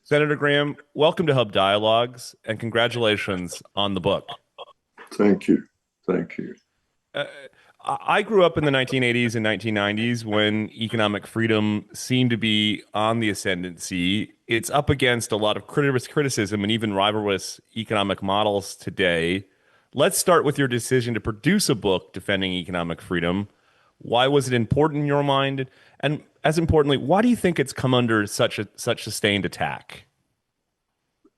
Senator Graham, welcome to Hub Dialogues and congratulations on the book. Thank you. Thank you. Uh, I grew up in the 1980s and 1990s when economic freedom seemed to be on the ascendancy. It's up against a lot of criticism and even rivalrous economic models today. Let's start with your decision to produce a book defending economic freedom. Why was it important in your mind? And as importantly, why do you think it's come under such sustained attack?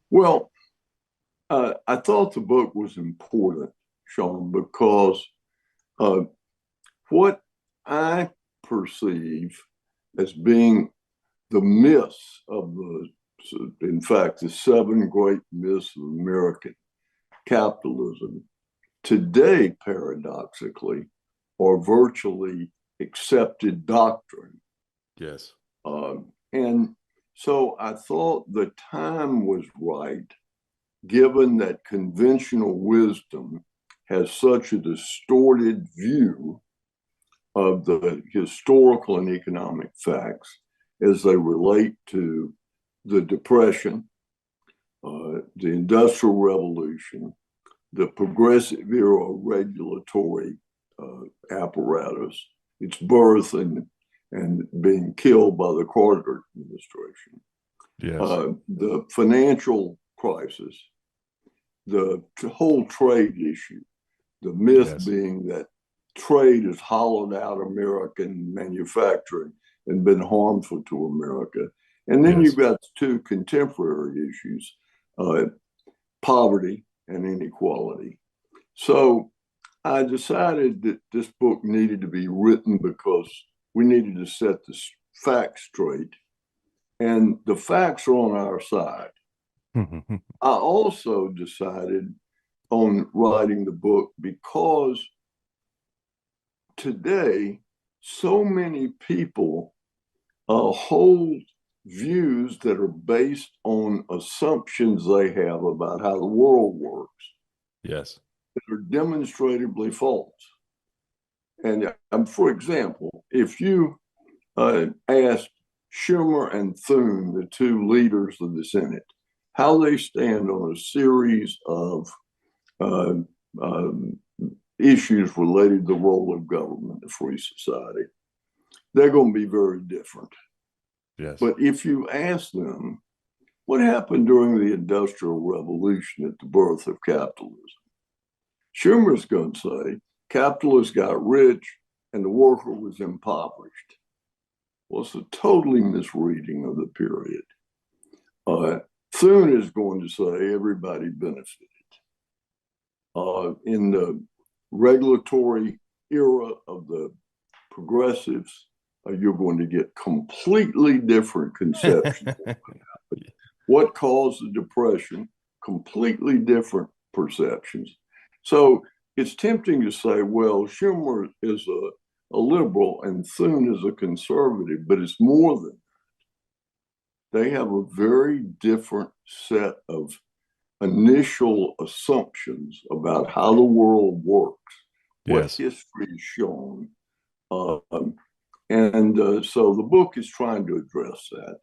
Well, I thought the book was important, Sean, because uh, what I perceive as being the myths of in fact, the seven great myths of American capitalism today, paradoxically, are virtually accepted doctrine. Yes. And so I thought the time was right, given that conventional wisdom has such a distorted view of the historical and economic facts as they relate to the Depression, the Industrial Revolution, the progressive era regulatory apparatus, its birth and being killed by the Carter administration, Yes. the financial crisis, the whole trade issue, the myth Yes. being that trade has hollowed out American manufacturing and been harmful to America. And then Yes. you've got two contemporary issues, uh, poverty and inequality. So I decided that this book needed to be written because we needed to set the facts straight. And the facts are on our side. I also decided on writing the book because today, so many people hold views that are based on assumptions they have about how the world works Yes. that are demonstrably false. And for example, if you asked Schumer and Thune, the two leaders of the Senate, how they stand on a series of uh, um, issues related to the role of government in a free society, they're going to be very different. Yes. But if you ask them, what happened during the Industrial Revolution at the birth of capitalism? Schumer's going to say capitalists got rich and the worker was impoverished. Well, it's a totally misreading of the period. Thune is going to say everybody benefited. In the regulatory era of the progressives, you're going to get completely different conceptions. What caused the Depression? Completely different perceptions. So it's tempting to say, well, Schumer is a liberal and Thune is a conservative, but it's more than that. They have a very different set of initial assumptions about how the world works, what Yes. history has shown. Um, and so the book is trying to address that.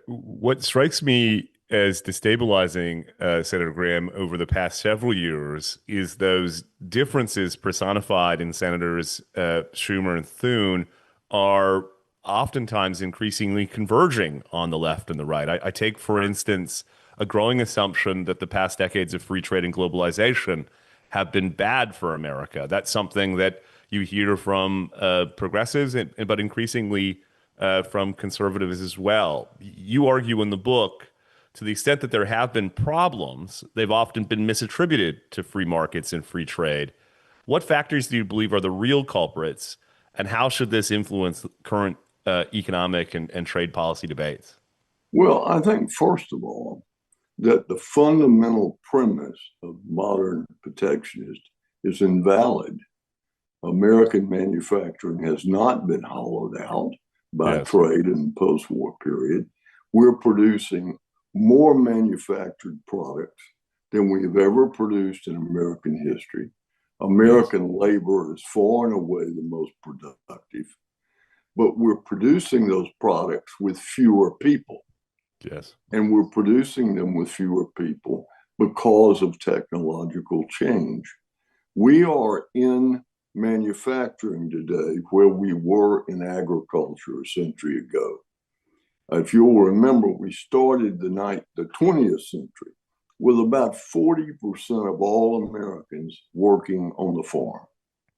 What strikes me as destabilizing, Senator Graham, over the past several years is those differences personified in Senators Schumer and Thune are oftentimes increasingly converging on the left and the right. I take, for instance, a growing assumption that the past decades of free trade and globalization have been bad for America. That's something that you hear from progressives, but increasingly from conservatives as well. You argue in the book, to the extent that there have been problems, they've often been misattributed to free markets and free trade. What factors do you believe are the real culprits, and how should this influence current economic and trade policy debates? Well, I think, first of all, that the fundamental premise of modern protectionist is invalid. American manufacturing has not been hollowed out by Yes. trade in the post war period. We're producing more manufactured products than we have ever produced in American history. Yes. American labor is far and away the most productive, but we're producing those products with fewer people. Yes. and we're producing them with fewer people because of technological change. We are in manufacturing today where we were in agriculture a century ago. If you'll remember, we started the 20th century with about 40% of all Americans working on the farm.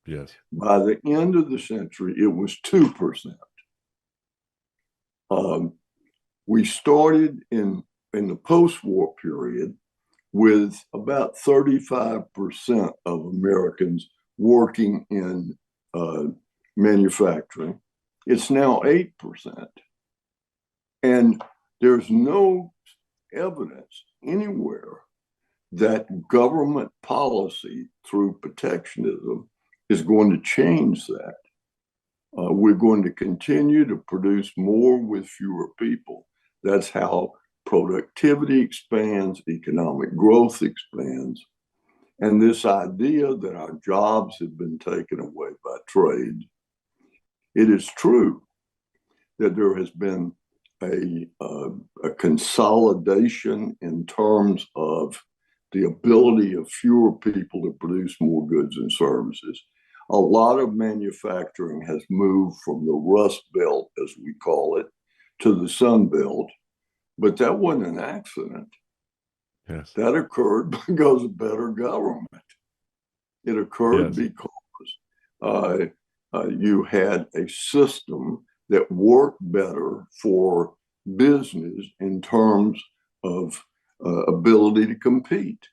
Yes. By the end of the century, it was 2%. We started in the post-war period with about 35% of Americans working in manufacturing. It's now 8%. And there's no evidence anywhere that government policy through protectionism is going to change that. We're going to continue to produce more with fewer people. That's how productivity expands, economic growth expands. And this idea that our jobs have been taken away by trade, it is true that there has been a consolidation in terms of the ability of fewer people to produce more goods and services. A lot of manufacturing has moved from the Rust Belt, as we call it, to the Sun Belt, but that wasn't an accident. Yes. That occurred because of better government. It occurred because you had a system that worked better for business in terms of ability to compete.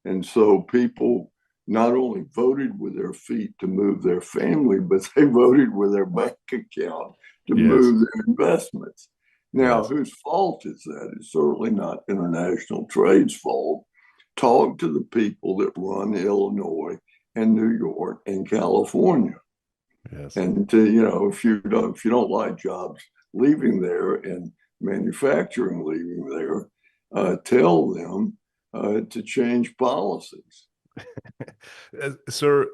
And so people not only voted with their feet to move their family, but they voted with their bank account to move their investments. Now, whose fault is that? It's certainly not international trade's fault. Talk to the people that run Illinois and New York and California. Yes. And if you don't like jobs leaving there and manufacturing leaving there, tell them to change policies. Sir,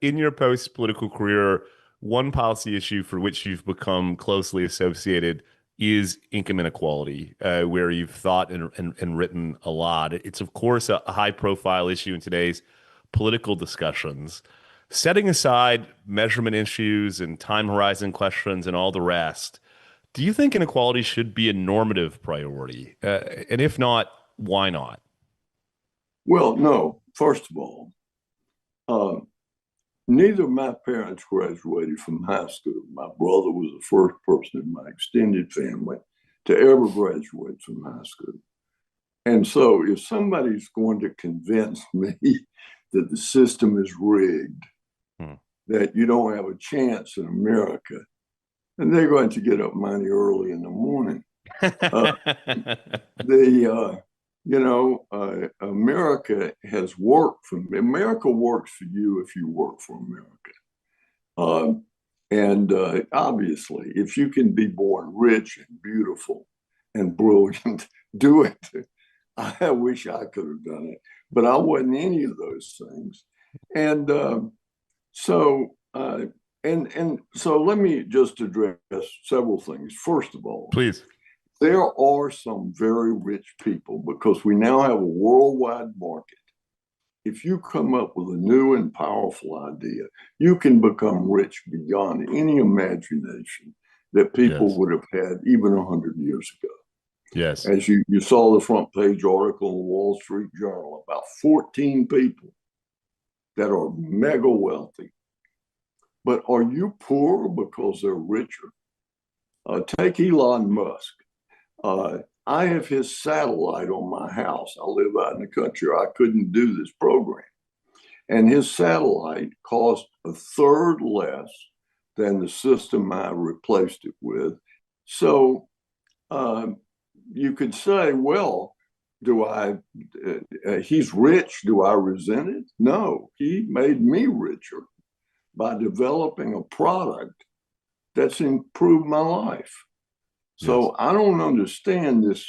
in your post-political career, one policy issue for which you've become closely associated is income inequality, where you've thought and written a lot. It's, of course, a high-profile issue in today's political discussions. Setting aside measurement issues and time horizon questions and all the rest, do you think inequality should be a normative priority? And if not, why not? Well, no. First of all, neither of my parents graduated from high school. My brother was the first person in my extended family to ever graduate from high school. And so if somebody's going to convince me that the system is rigged, that you don't have a chance in America, and they're going to get up mighty early in the morning. America has worked for me. America works for you if you work for America. Obviously, if you can be born rich and beautiful and brilliant, do it. I wish I could have done it, but I wasn't any of those things. So let me just address several things. First of all, please. There are some very rich people because we now have a worldwide market. If you come up with a new and powerful idea, you can become rich beyond any imagination that people would have had even 100 years ago. Yes. As you saw the front page article in the Wall Street Journal about 14 people that are mega wealthy. But are you poor because they're richer? Take Elon Musk. I have his satellite on my house. I live out in the country. I couldn't do this program. And his satellite cost a third less than the system I replaced it with. So you could say, well, he's rich. Do I resent it? No, he made me richer by developing a product that's improved my life. So I don't understand this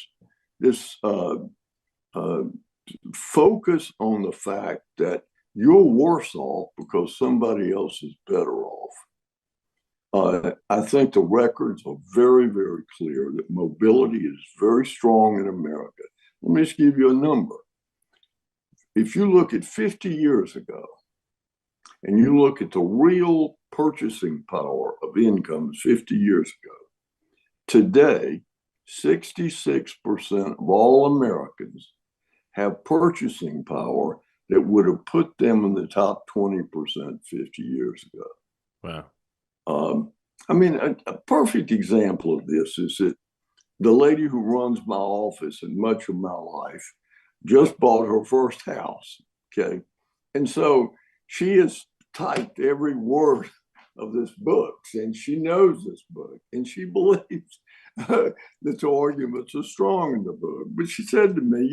focus on the fact that you're worse off because somebody else is better off. I think the records are very, very clear that mobility is very strong in America. Let me just give you a number. If you look at 50 years ago and you look at the real purchasing power of incomes 50 years ago, today, 66% of all Americans have purchasing power that would have put them in the top 20% 50 years ago. Wow. I mean, a perfect example of this is that the lady who runs my office and much of my life just bought her first house. Okay. And so she has typed every word of this book, and she knows this book, and she believes that the arguments are strong in the book. But she said to me,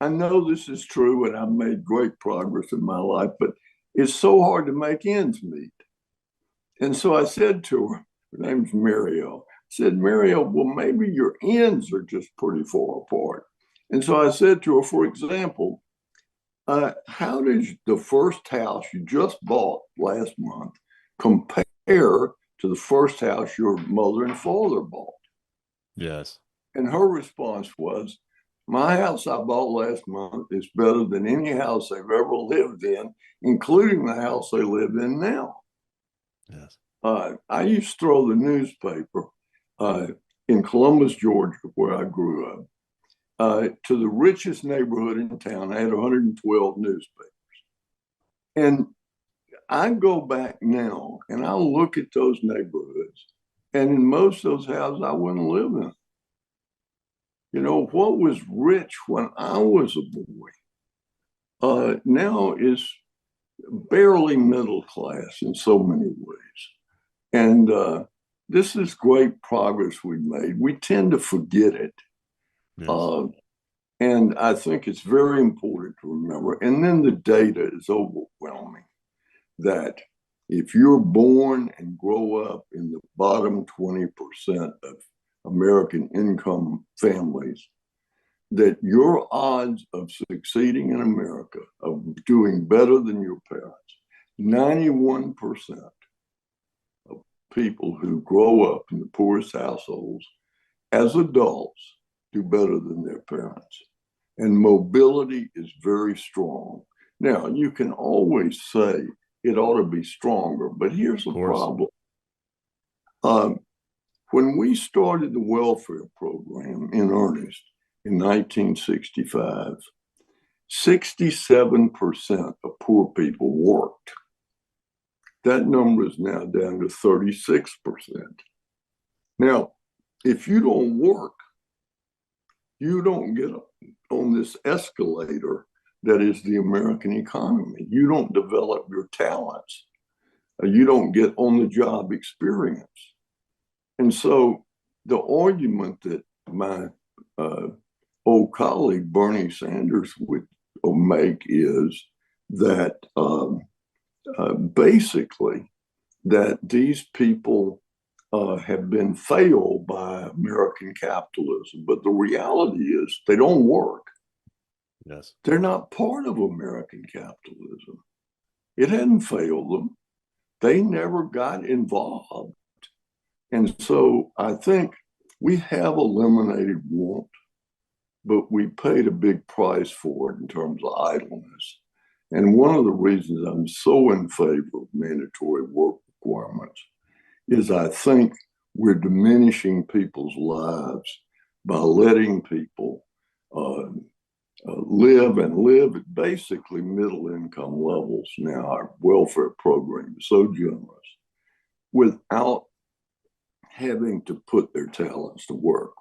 I know this is true and I've made great progress in my life, but it's so hard to make ends meet. And so I said to her name's Mariel, I said, Mariel, well, maybe your ends are just pretty far apart. And so I said to her, for example, how does the first house you just bought last month compare to the first house your mother and father bought? Yes. And her response was, my house I bought last month is better than any house they've ever lived in, including the house they live in now. Yes. I used to throw the newspaper in Columbus, Georgia, where I grew up, to the richest neighborhood in town. I had 112 newspapers. And I go back now and I look at those neighborhoods, and in most of those houses, I wouldn't live in. What was rich when I was a boy now is barely middle class in so many ways. And this is great progress we've made. We tend to forget it. Yes. And I think it's very important to remember. And then the data is overwhelming that if you're born and grow up in the bottom 20% of American income families, that your odds of succeeding in America, of doing better than your parents, 91% of people who grow up in the poorest households as adults do better than their parents. And mobility is very strong. Now, you can always say it ought to be stronger, but here's the problem. When we started the welfare program in earnest in 1965, 67% of poor people worked. That number is now down to 36%. Now, if you don't work, you don't get on this escalator that is the American economy. You don't develop your talents. You don't get on the job experience. And so the argument that my old colleague Bernie Sanders would make is that basically that these people have been failed by American capitalism. But the reality is they don't work. Yes. They're not part of American capitalism. It hadn't failed them. They never got involved. And so I think we have eliminated want, but we paid a big price for it in terms of idleness. And one of the reasons I'm so in favor of mandatory work requirements is I think we're diminishing people's lives by letting people live at basically middle income levels. Now, our welfare program is so generous without having to put their talents to work,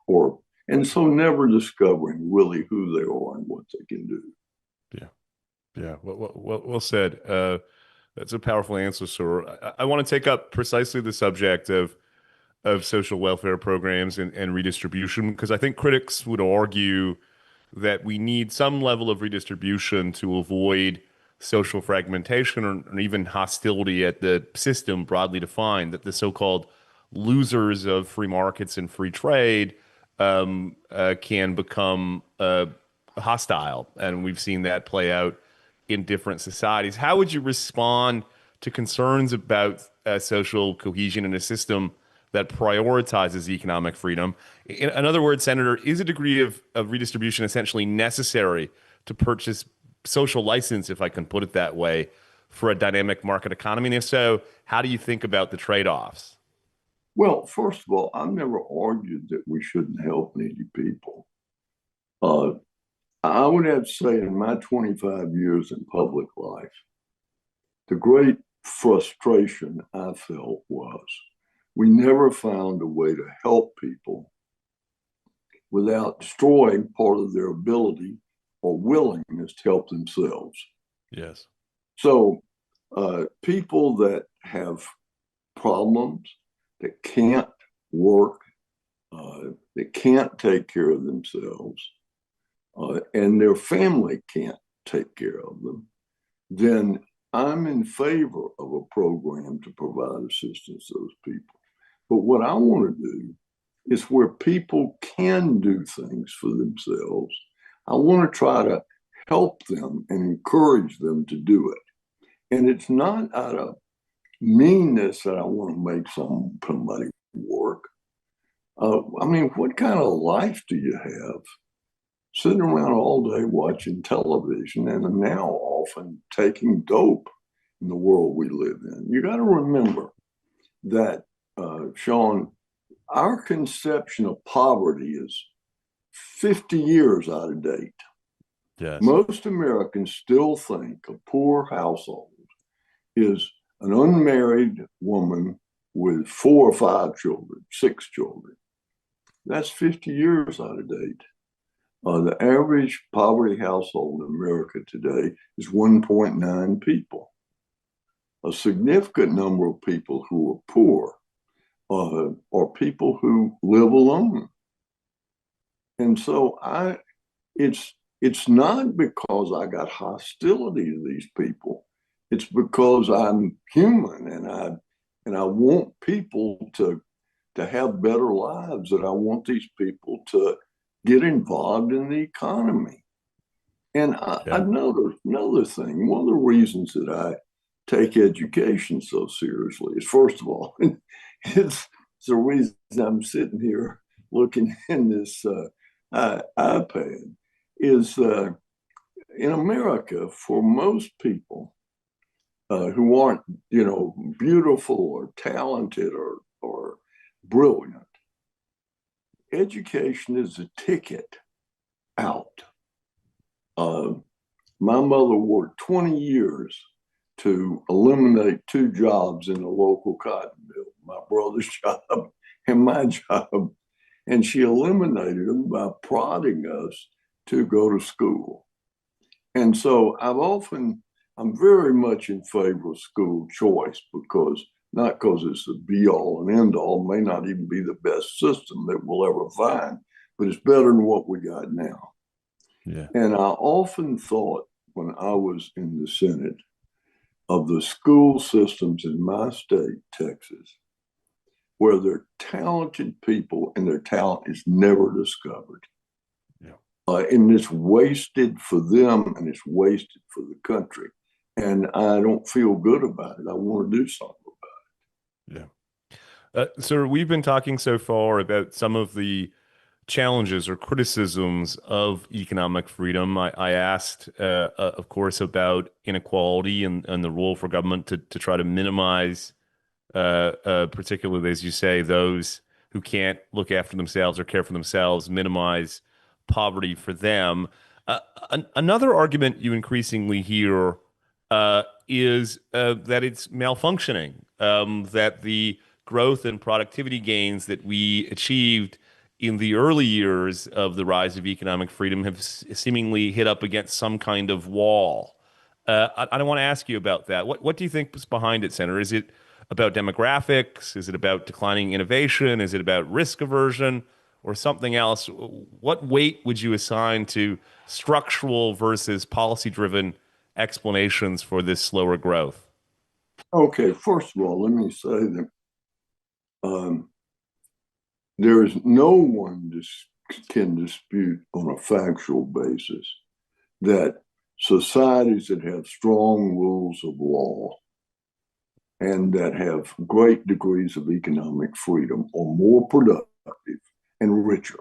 and so never discovering really who they are and what they can do. Yeah. Well said. That's a powerful answer, sir. I want to take up precisely the subject of social welfare programs and redistribution, because I think critics would argue that we need some level of redistribution to avoid social fragmentation or even hostility at the system broadly defined, that the so-called losers of free markets and free trade can become hostile. And we've seen that play out in different societies. How would you respond to concerns about social cohesion in a system that prioritizes economic freedom. In other words, Senator, is a degree of redistribution essentially necessary to purchase social license, if I can put it that way, for a dynamic market economy? And if so, how do you think about the trade-offs? Well, first of all, I've never argued that we shouldn't help needy people. Uh, I would have to say, in my 25 years in public life, the great frustration I felt was we never found a way to help people without destroying part of their ability or willingness to help themselves. Yes. So, people that have problems, that can't work, that can't take care of themselves, and their family can't take care of them, then I'm in favor of a program to provide assistance to those people. But what I want to do is where people can do things for themselves, I want to try to help them and encourage them to do it. And it's not out of meanness that I want to make somebody work. I mean, what kind of life do you have? Sitting around all day watching television and now often taking dope in the world we live in. You got to remember that, Sean, our conception of poverty is 50 years out of date. Yes. Most Americans still think a poor household is an unmarried woman with 4 or 5 children, 6 children. That's 50 years out of date. The average poverty household in America today is 1.9 people. A significant number of people who are poor are people who live alone. And so it's not because I got hostility to these people. It's because I'm human and I want people to have better lives, that I want these people to get involved in the economy. And another thing, one of the reasons that I take education so seriously is, first of all, it's the reason I'm sitting here looking in this iPad, is in America, for most people who aren't, beautiful or talented or brilliant, education is a ticket out. My mother worked 20 years to eliminate 2 jobs in the local cotton mill, my brother's job and my job. And she eliminated them by prodding us to go to school. And so I'm very much in favor of school choice, not because it's the be all and end all, may not even be the best system that we'll ever find, but it's better than what we got now. Yeah. And I often thought, when I was in the Senate, of the school systems in my state, Texas, where they're talented people and their talent is never discovered. Yeah. And it's wasted for them and it's wasted for the country. And I don't feel good about it. I want to do something about it. Yeah. So we've been talking so far about some of the challenges or criticisms of economic freedom. I asked, of course, about inequality and the role for government to try to minimize, particularly, as you say, those who can't look after themselves or care for themselves, minimize poverty for them. Another argument you increasingly hear is that it's malfunctioning, that the growth and productivity gains that we achieved in the early years of the rise of economic freedom have seemingly hit up against some kind of wall. I want to ask you about that. What do you think is behind it, Senator? Is it about demographics? Is it about declining innovation? Is it about risk aversion or something else? What weight would you assign to structural versus policy-driven explanations for this slower growth? Okay, first of all, let me say that there is no one can dispute on a factual basis that societies that have strong rules of law and that have great degrees of economic freedom are more productive and richer.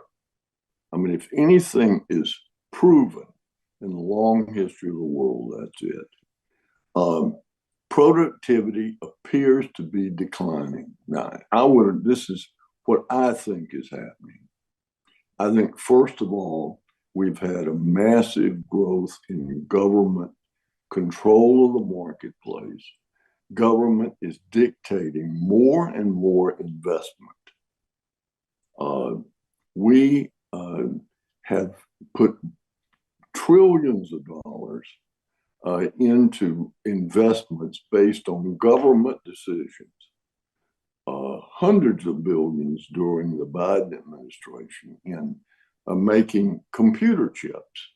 I mean, if anything is proven in the long history of the world, that's it. Productivity appears to be declining. Now, this is what I think is happening. I think, first of all, we've had a massive growth in government control of the marketplace. Government is dictating more and more investment. We have put trillions of dollars into investments based on government decisions, hundreds of billions during the Biden administration in making computer chips.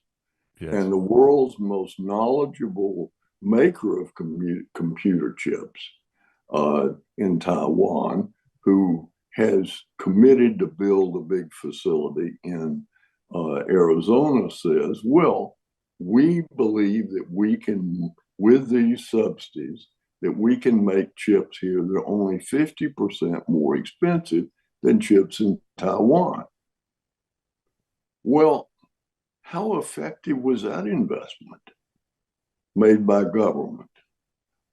Yes. And the world's most knowledgeable maker of computer chips in Taiwan, who has committed to build a big facility in Arizona, says, well, we believe that we can, with these subsidies, that we can make chips here that are only 50% more expensive than chips in Taiwan. Well, how effective was that investment made by government?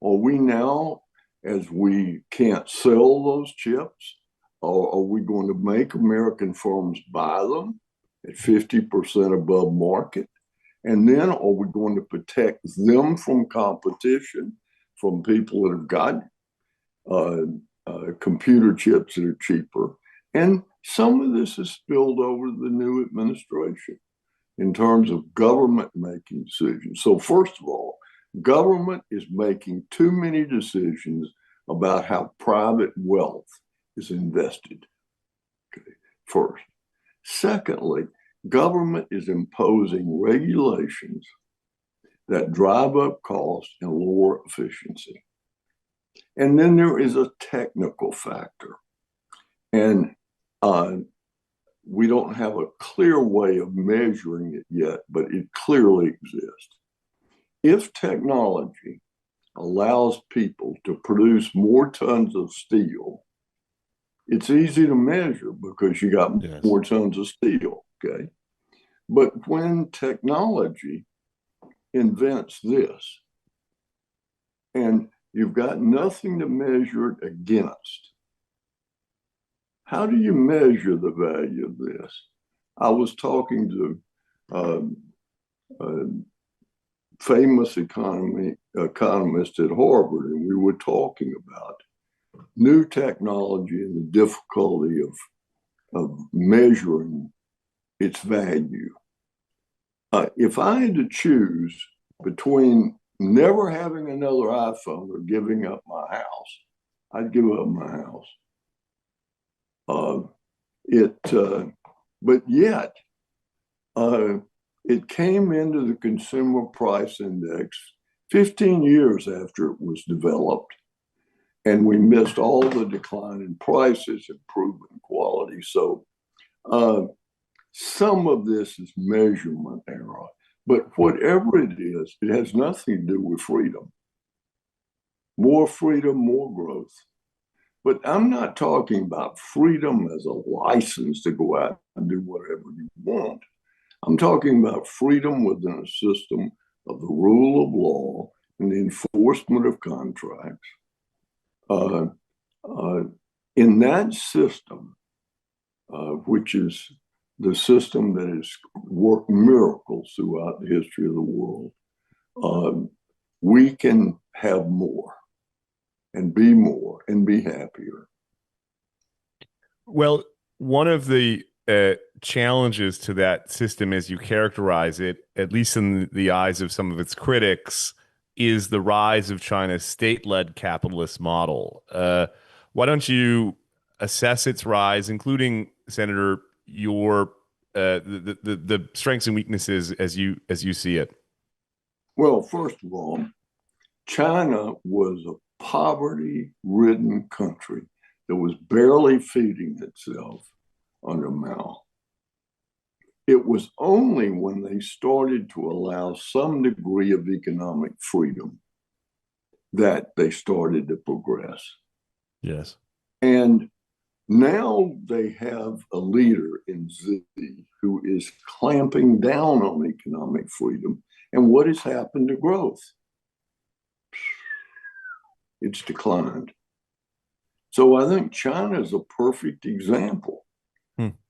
Are we now, as we can't sell those chips, are we going to make American firms buy them at 50% above market? And then are we going to protect them from competition from people that have got computer chips that are cheaper? And some of this is spilled over to the new administration in terms of government making decisions. So first of all, government is making too many decisions about how private wealth is invested. Okay, first. Secondly, government is imposing regulations that drive up costs and lower efficiency. And then there is a technical factor. And we don't have a clear way of measuring it yet, but it clearly exists. If technology allows people to produce more tons of steel, it's easy to measure because you got more tons of steel, okay? But when technology invents this and you've got nothing to measure it against, how do you measure the value of this? I was talking to a famous economist at Harvard, and we were talking about new technology and the difficulty of measuring its value. If I had to choose between never having another iPhone or giving up my house, I'd give up my house. But yet, it came into the Consumer Price Index 15 years after it was developed, and we missed all the decline in prices, improvement in quality. So some of this is measurement error, but whatever it is, it has nothing to do with freedom. More freedom, more growth. But I'm not talking about freedom as a license to go out and do whatever you want. I'm talking about freedom within a system of the rule of law and the enforcement of contracts. In that system, which is the system that has worked miracles throughout the history of the world, we can have more and be happier. Well, one of the challenges to that system, as you characterize it, at least in the eyes of some of its critics, is the rise of China's state-led capitalist model. Why don't you assess its rise, including, Senator, your the strengths and weaknesses as you see it? Well, first of all, China was a poverty-ridden country that was barely feeding itself under Mao. It was only when they started to allow some degree of economic freedom that they started to progress. Yes. And now they have a leader in Xi who is clamping down on economic freedom. And what has happened to growth? It's declined. So I think China is a perfect example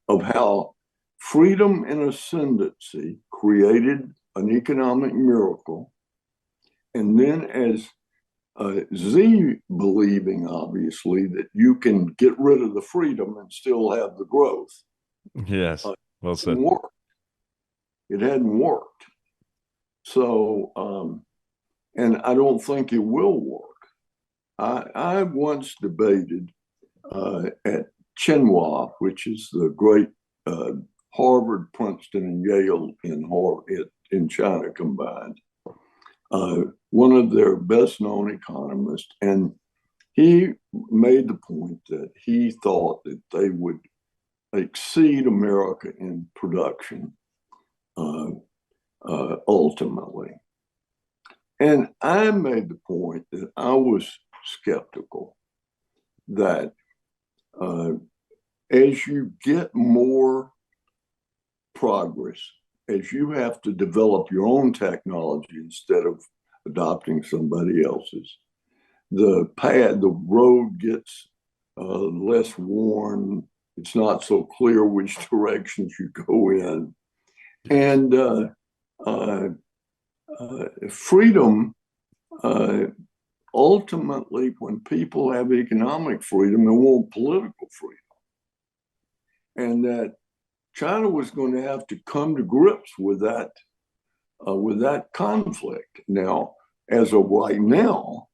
of how freedom and ascendancy created an economic miracle. And then as Xi believing, obviously, that you can get rid of the freedom and still have the growth. Yes, well said. It hadn't worked. So, and I don't think it will work. I once debated at Tsinghua, which is the great Harvard, Princeton, and Yale in China combined, one of their best-known economists, and he made the point that he thought that they would exceed America in production ultimately. And I made the point that I was skeptical that as you get more progress, as you have to develop your own technology instead of adopting somebody else's, the road gets less worn. It's not so clear which directions you go in. And freedom, ultimately, when people have economic freedom, they want political freedom. And that China was going to have to come to grips with that conflict. Now, as of right now,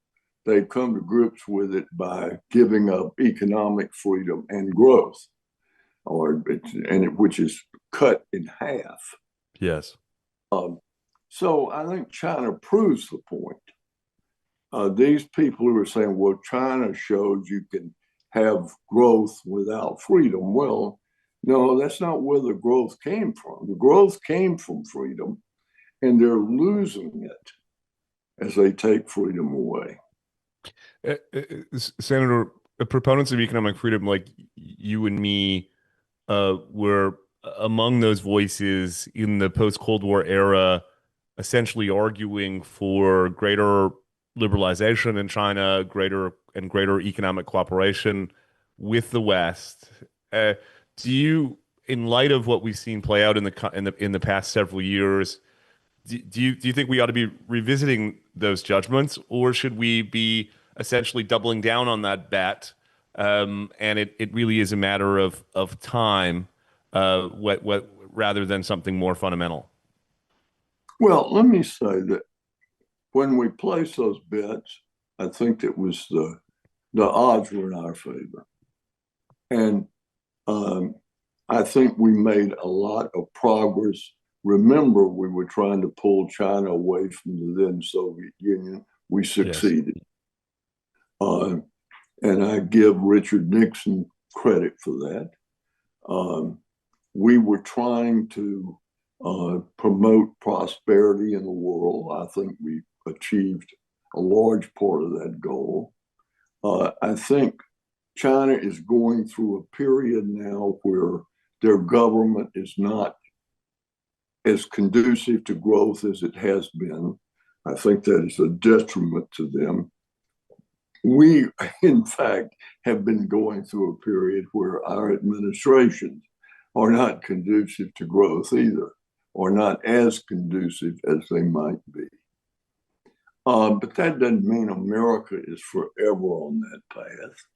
they've come to grips with it by giving up economic freedom and growth, which is cut in half. Yes. So I think China proves the point. These people who are saying, well, China shows you can have growth without freedom. Well, no, that's not where the growth came from. The growth came from freedom, and they're losing it as they take freedom away. Senator, proponents of economic freedom like you and me were among those voices in the post-Cold War era, essentially arguing for greater liberalization in China, greater economic cooperation with the West. Do you, in light of what we've seen play out in the past several years, do you think we ought to be revisiting those judgments, or should we be essentially doubling down on that bet? And it really is a matter of time, rather than something more fundamental. Well, let me say that when we placed those bets, I think it was the odds were in our favor, and I think we made a lot of progress. Remember, we were trying to pull China away from the then Soviet Union. We succeeded. Yes. And I give Richard Nixon credit for that. We were trying to promote prosperity in the world. I think we achieved a large part of that goal. I think China is going through a period now where their government is not as conducive to growth as it has been. I think that is a detriment to them. We, in fact, have been going through a period where our administrations are not conducive to growth either, or not as conducive as they might be. But that doesn't mean America is forever on that path.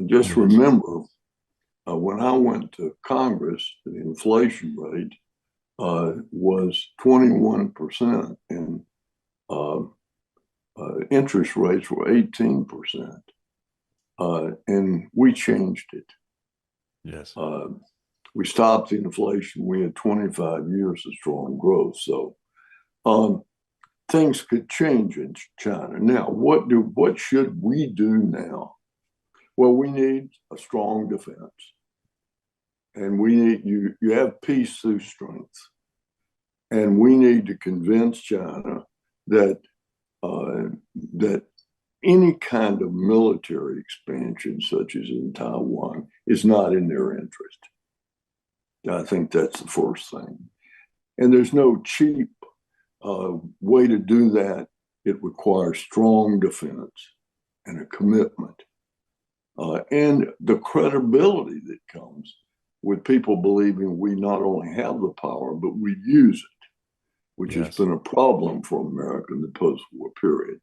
Just remember, when I went to Congress, the inflation rate was 21%, and interest rates were 18%. And we changed it. Yes. We stopped the inflation. We had 25 years of strong growth. So things could change in China. Now, what should we do now? Well, we need a strong defense. And we need you have peace through strength. And we need to convince China that any kind of military expansion, such as in Taiwan, is not in their interest. I think that's the first thing. And there's no cheap way to do that. It requires strong defense and a commitment and the credibility that comes with people believing we not only have the power, but we use it, which has been a problem for America in the post-war period.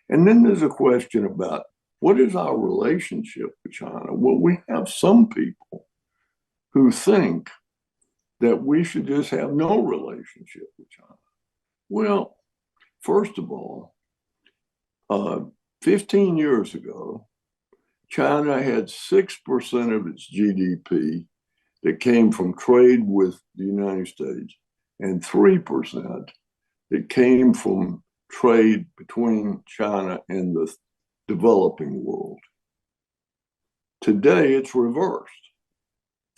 And then there's a question about what is our relationship with China? Well, we have some people who think that we should just have no relationship with China. Well, first of all, 15 years ago, China had 6% of its GDP that came from trade with the United States and 3% that came from trade between China and the developing world. Today, it's reversed.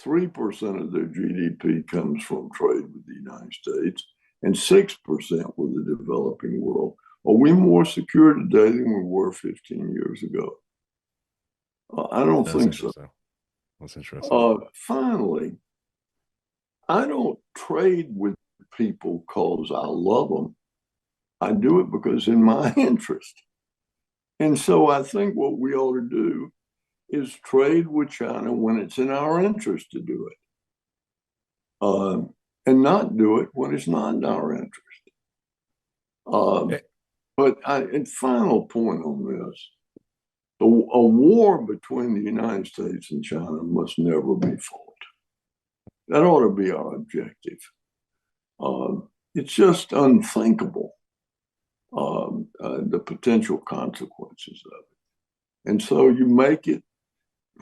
3% of their GDP comes from trade with the United States and 6% with the developing world. Are we more secure today than we were 15 years ago? I don't think so. That's interesting. Finally, I don't trade with people because I love them. I do it because in my interest. And so I think what we ought to do is trade with China when it's in our interest to do it, and not do it when it's not in our interest. But and final point on this, a war between the United States and China must never be fought. That ought to be our objective. It's just unthinkable, the potential consequences of it. And so you make it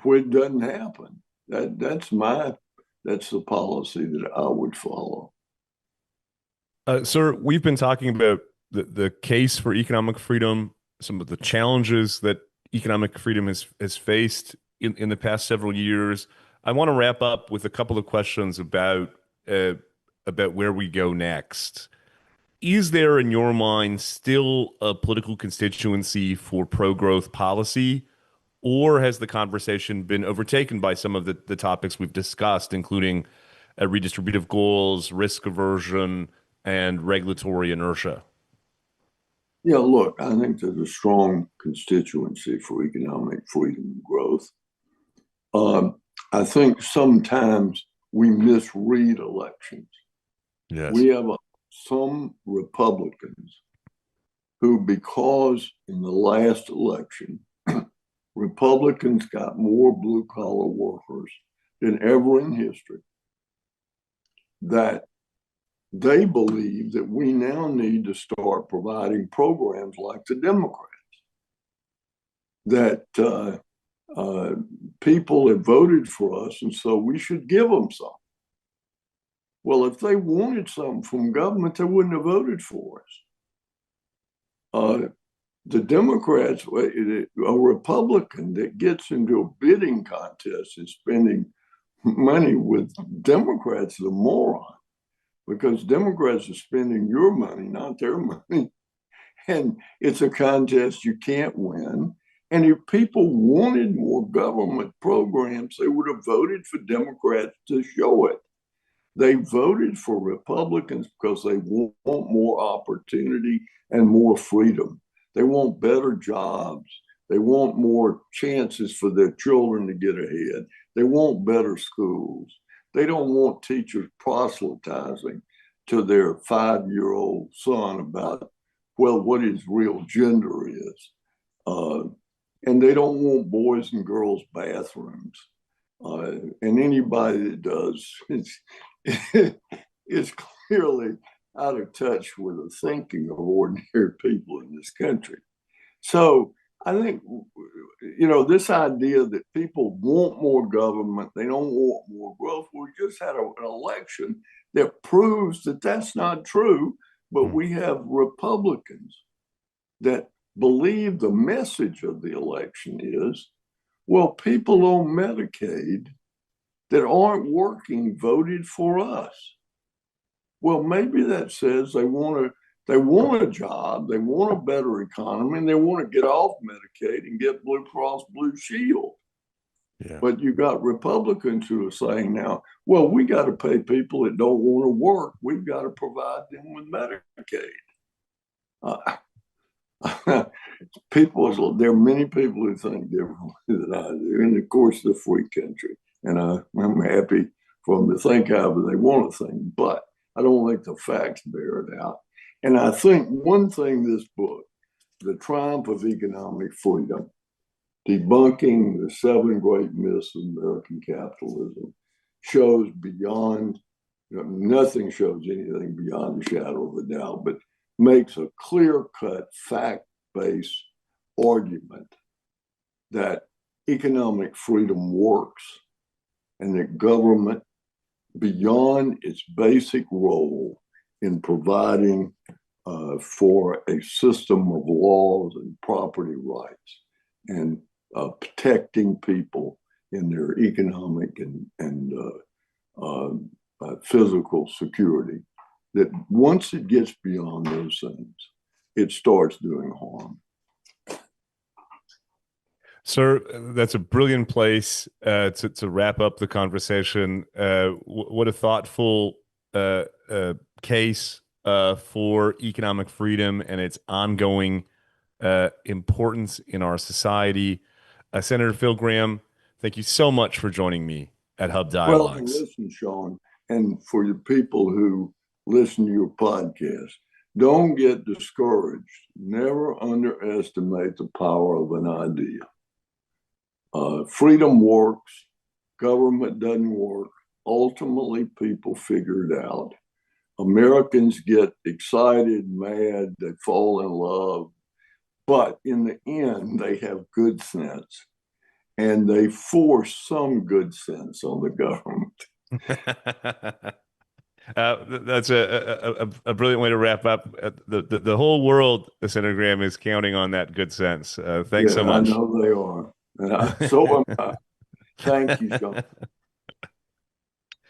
where it doesn't happen. That's the policy that I would follow. Sir, we've been talking about the case for economic freedom, some of the challenges that economic freedom has faced in the past several years. I want to wrap up with a couple of questions about where we go next. Is there, in your mind, still a political constituency for pro-growth policy, or has the conversation been overtaken by some of the topics we've discussed, including redistributive goals, risk aversion, and regulatory inertia? Yeah, look, I think there's a strong constituency for economic freedom and growth. I think sometimes we misread elections. Yes. We have some Republicans who, because in the last election, Republicans got more blue-collar workers than ever in history, that they believe that we now need to start providing programs like the Democrats, that people have voted for us, and so we should give them something. Well, if they wanted something from government, they wouldn't have voted for us. The Democrats, a Republican that gets into a bidding contest and spending money with Democrats is a moron, because Democrats are spending your money, not their money. And it's a contest you can't win. And if people wanted more government programs, they would have voted for Democrats to show it. They voted for Republicans because they want more opportunity and more freedom. They want better jobs. They want more chances for their children to get ahead. They want better schools. They don't want teachers proselytizing to their 5-year-old son about, well, what his real gender is. And they don't want boys and girls bathrooms. And anybody that does is clearly out of touch with the thinking of ordinary people in this country. So I think, this idea that people want more government, they don't want more growth. We just had an election that proves that that's not true, but we have Republicans that believe the message of the election is, well, people on Medicaid that aren't working voted for us. Well, maybe that says they want They want a job, they want a better economy, and they want to get off Medicaid and get Blue Cross Blue Shield. Yeah. But you got Republicans who are saying now, well, we got to pay people that don't want to work. We've got to provide them with Medicaid. There are many people who think differently than I do. And of course, the free country. And I'm happy for them to think however they want to think. But I don't think the facts bear it out. And I think one thing this book, The Triumph of Economic Freedom, Debunking the Seven Great Myths of American Capitalism, shows beyond, nothing shows anything beyond the shadow of a doubt, but makes a clear-cut, fact-based argument that economic freedom works and that government, beyond its basic role in providing for a system of laws and property rights and protecting people in their economic and physical security, that once it gets beyond those things, it starts doing harm. Sir, that's a brilliant place to wrap up the conversation. What a thoughtful case for economic freedom and its ongoing importance in our society. Senator Phil Gramm, thank you so much for joining me at Hub Well, and Dialogues. listen, Sean, and for the people who listen to your podcast, don't get discouraged. Never underestimate the power of an idea. Freedom works, government doesn't work. Ultimately, people figure it out. Americans get excited, mad, they fall in love, but in the end, they have good sense, and they force some good sense on the government. That's a brilliant way to wrap up. The whole world, Senator Gramm, is counting on that good sense. Thanks so Yeah, I much. know they are. And so am I. Thank you, Sean.